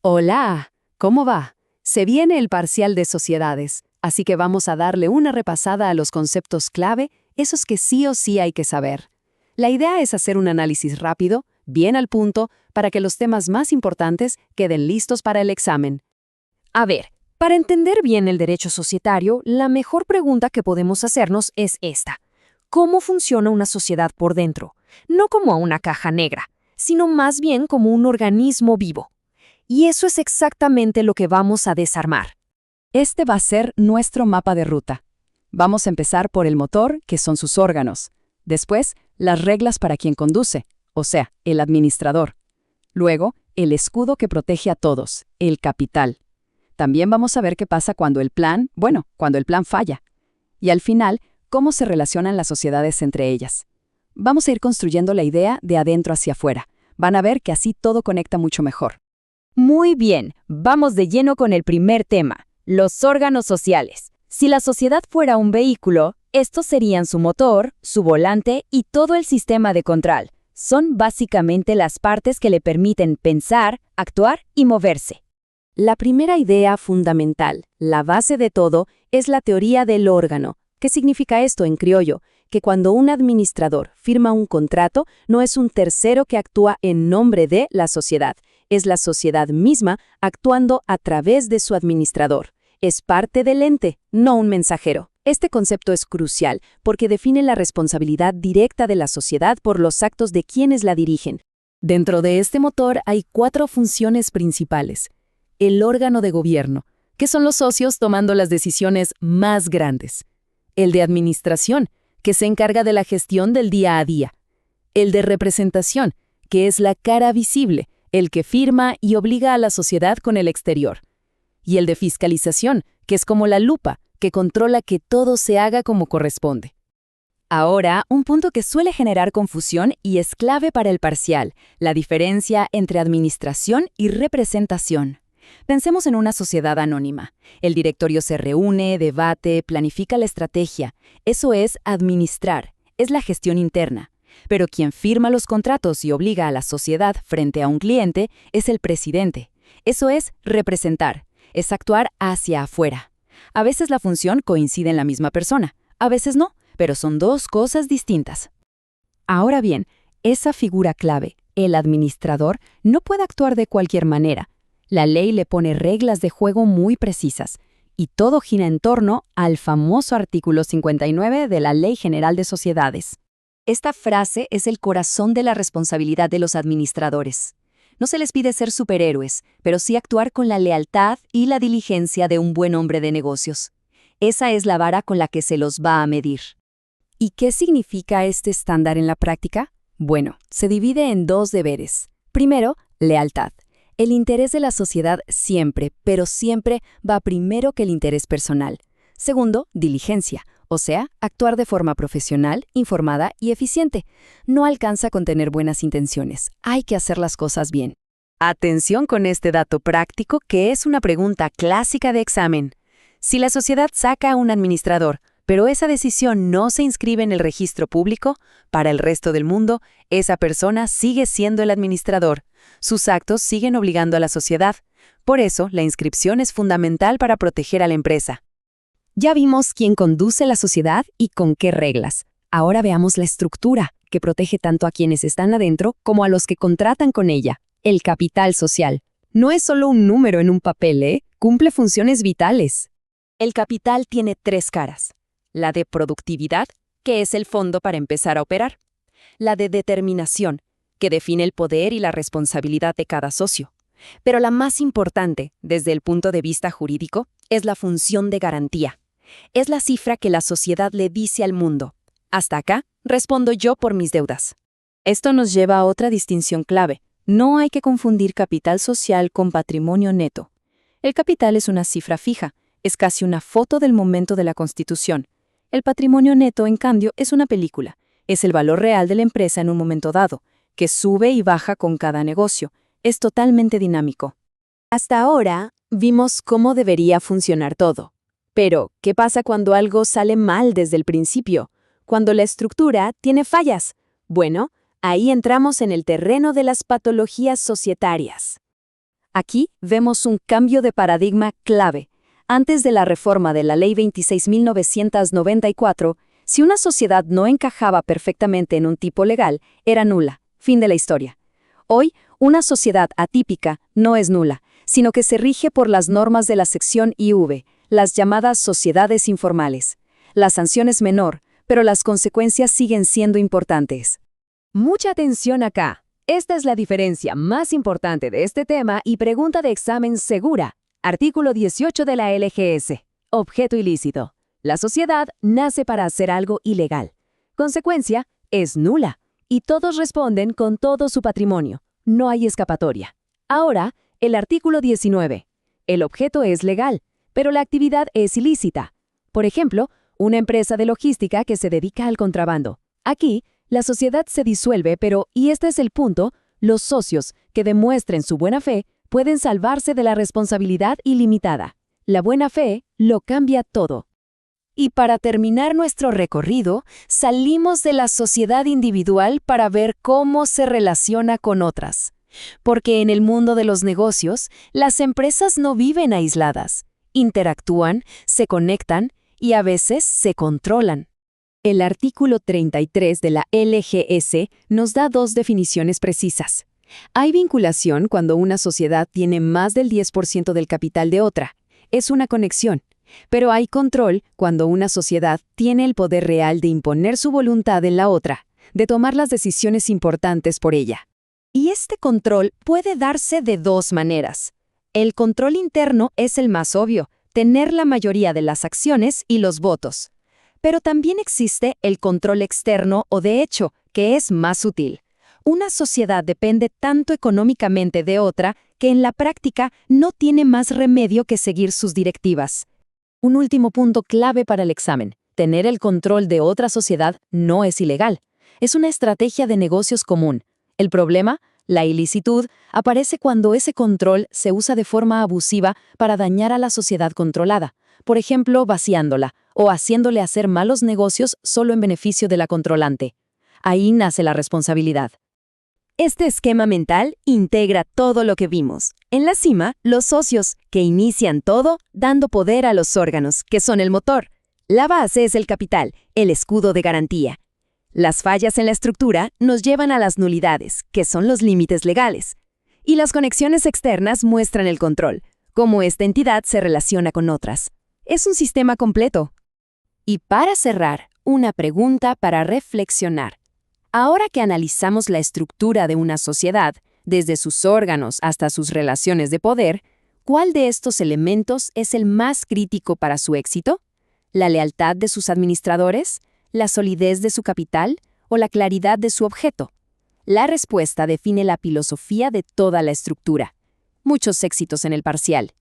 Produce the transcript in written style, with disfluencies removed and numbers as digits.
Hola, ¿cómo va? Se viene el parcial de sociedades, así que vamos a darle una repasada a los conceptos clave, esos que sí o sí hay que saber. La idea es hacer un análisis rápido, bien al punto, para que los temas más importantes queden listos para el examen. A ver, para entender bien el derecho societario, la mejor pregunta que podemos hacernos es esta. ¿Cómo funciona una sociedad por dentro? No como una caja negra, sino más bien como un organismo vivo. Y eso es exactamente lo que vamos a desarmar. Este va a ser nuestro mapa de ruta. Vamos a empezar por el motor, que son sus órganos. Después, las reglas para quien conduce, o sea, el administrador. Luego, el escudo que protege a todos, el capital. También vamos a ver qué pasa cuando el plan falla. Y al final, cómo se relacionan las sociedades entre ellas. Vamos a ir construyendo la idea de adentro hacia afuera. Van a ver que así todo conecta mucho mejor. Muy bien, vamos de lleno con el primer tema, los órganos sociales. Si la sociedad fuera un vehículo, estos serían su motor, su volante y todo el sistema de control. Son básicamente las partes que le permiten pensar, actuar y moverse. La primera idea fundamental, la base de todo, es la teoría del órgano. ¿Qué significa esto en criollo? Que cuando un administrador firma un contrato, no es un tercero que actúa en nombre de la sociedad. Es la sociedad misma actuando a través de su administrador. Es parte del ente, no un mensajero. Este concepto es crucial porque define la responsabilidad directa de la sociedad por los actos de quienes la dirigen. Dentro de este motor hay 4 funciones principales. El órgano de gobierno, que son los socios tomando las decisiones más grandes. El de administración, que se encarga de la gestión del día a día. El de representación, que es la cara visible, el que firma y obliga a la sociedad con el exterior. Y el de fiscalización, que es como la lupa, que controla que todo se haga como corresponde. Ahora, un punto que suele generar confusión y es clave para el parcial, la diferencia entre administración y representación. Pensemos en una sociedad anónima. El directorio se reúne, debate, planifica la estrategia. Eso es administrar, es la gestión interna. Pero quien firma los contratos y obliga a la sociedad frente a un cliente es el presidente. Eso es representar, es actuar hacia afuera. A veces la función coincide en la misma persona, a veces no, pero son 2 cosas distintas. Ahora bien, esa figura clave, el administrador, no puede actuar de cualquier manera. La ley le pone reglas de juego muy precisas, y todo gira en torno al famoso artículo 59 de la Ley General de Sociedades. Esta frase es el corazón de la responsabilidad de los administradores. No se les pide ser superhéroes, pero sí actuar con la lealtad y la diligencia de un buen hombre de negocios. Esa es la vara con la que se los va a medir. ¿Y qué significa este estándar en la práctica? Bueno, se divide en 2 deberes. Primero, lealtad. El interés de la sociedad siempre, pero siempre va primero que el interés personal. Segundo, diligencia. O sea, actuar de forma profesional, informada y eficiente. No alcanza con tener buenas intenciones. Hay que hacer las cosas bien. Atención con este dato práctico que es una pregunta clásica de examen. Si la sociedad saca a un administrador, pero esa decisión no se inscribe en el registro público, para el resto del mundo, esa persona sigue siendo el administrador. Sus actos siguen obligando a la sociedad. Por eso, la inscripción es fundamental para proteger a la empresa. Ya vimos quién conduce la sociedad y con qué reglas. Ahora veamos la estructura, que protege tanto a quienes están adentro como a los que contratan con ella. El capital social. No es solo un número en un papel, cumple funciones vitales. El capital tiene 3 caras. La de productividad, que es el fondo para empezar a operar. La de determinación, que define el poder y la responsabilidad de cada socio. Pero la más importante, desde el punto de vista jurídico, es la función de garantía. Es la cifra que la sociedad le dice al mundo. Hasta acá, respondo yo por mis deudas. Esto nos lleva a otra distinción clave. No hay que confundir capital social con patrimonio neto. El capital es una cifra fija, es casi una foto del momento de la Constitución. El patrimonio neto, en cambio, es una película. Es el valor real de la empresa en un momento dado, que sube y baja con cada negocio. Es totalmente dinámico. Hasta ahora, vimos cómo debería funcionar todo. Pero, ¿qué pasa cuando algo sale mal desde el principio? Cuando la estructura tiene fallas. Bueno, ahí entramos en el terreno de las patologías societarias. Aquí vemos un cambio de paradigma clave. Antes de la reforma de la Ley 26.994, si una sociedad no encajaba perfectamente en un tipo legal, era nula. Fin de la historia. Hoy, una sociedad atípica no es nula, sino que se rige por las normas de la sección IV, las llamadas sociedades informales. La sanción es menor, pero las consecuencias siguen siendo importantes. Mucha atención acá. Esta es la diferencia más importante de este tema y pregunta de examen segura. Artículo 18 de la LGS. Objeto ilícito. La sociedad nace para hacer algo ilegal. Consecuencia, es nula. Y todos responden con todo su patrimonio. No hay escapatoria. Ahora, el artículo 19. El objeto es legal, pero la actividad es ilícita. Por ejemplo, una empresa de logística que se dedica al contrabando. Aquí, la sociedad se disuelve, pero, y este es el punto, los socios que demuestren su buena fe pueden salvarse de la responsabilidad ilimitada. La buena fe lo cambia todo. Y para terminar nuestro recorrido, salimos de la sociedad individual para ver cómo se relaciona con otras. Porque en el mundo de los negocios, las empresas no viven aisladas. Interactúan, se conectan y a veces se controlan. El artículo 33 de la LGS nos da dos definiciones precisas. Hay vinculación cuando una sociedad tiene más del 10% del capital de otra. Es una conexión. Pero hay control cuando una sociedad tiene el poder real de imponer su voluntad en la otra, de tomar las decisiones importantes por ella. Y este control puede darse de dos maneras. El control interno es el más obvio, tener la mayoría de las acciones y los votos. Pero también existe el control externo o de hecho, que es más sutil. Una sociedad depende tanto económicamente de otra que en la práctica no tiene más remedio que seguir sus directivas. Un último punto clave para el examen. Tener el control de otra sociedad no es ilegal. Es una estrategia de negocios común. El problema, la ilicitud, aparece cuando ese control se usa de forma abusiva para dañar a la sociedad controlada. Por ejemplo, vaciándola o haciéndole hacer malos negocios solo en beneficio de la controlante. Ahí nace la responsabilidad. Este esquema mental integra todo lo que vimos. En la cima, los socios, que inician todo dando poder a los órganos, que son el motor. La base es el capital, el escudo de garantía. Las fallas en la estructura nos llevan a las nulidades, que son los límites legales. Y las conexiones externas muestran el control, cómo esta entidad se relaciona con otras. Es un sistema completo. Y para cerrar, una pregunta para reflexionar. Ahora que analizamos la estructura de una sociedad, desde sus órganos hasta sus relaciones de poder, ¿cuál de estos elementos es el más crítico para su éxito? ¿La lealtad de sus administradores? ¿La solidez de su capital? ¿O la claridad de su objeto? La respuesta define la filosofía de toda la estructura. Muchos éxitos en el parcial.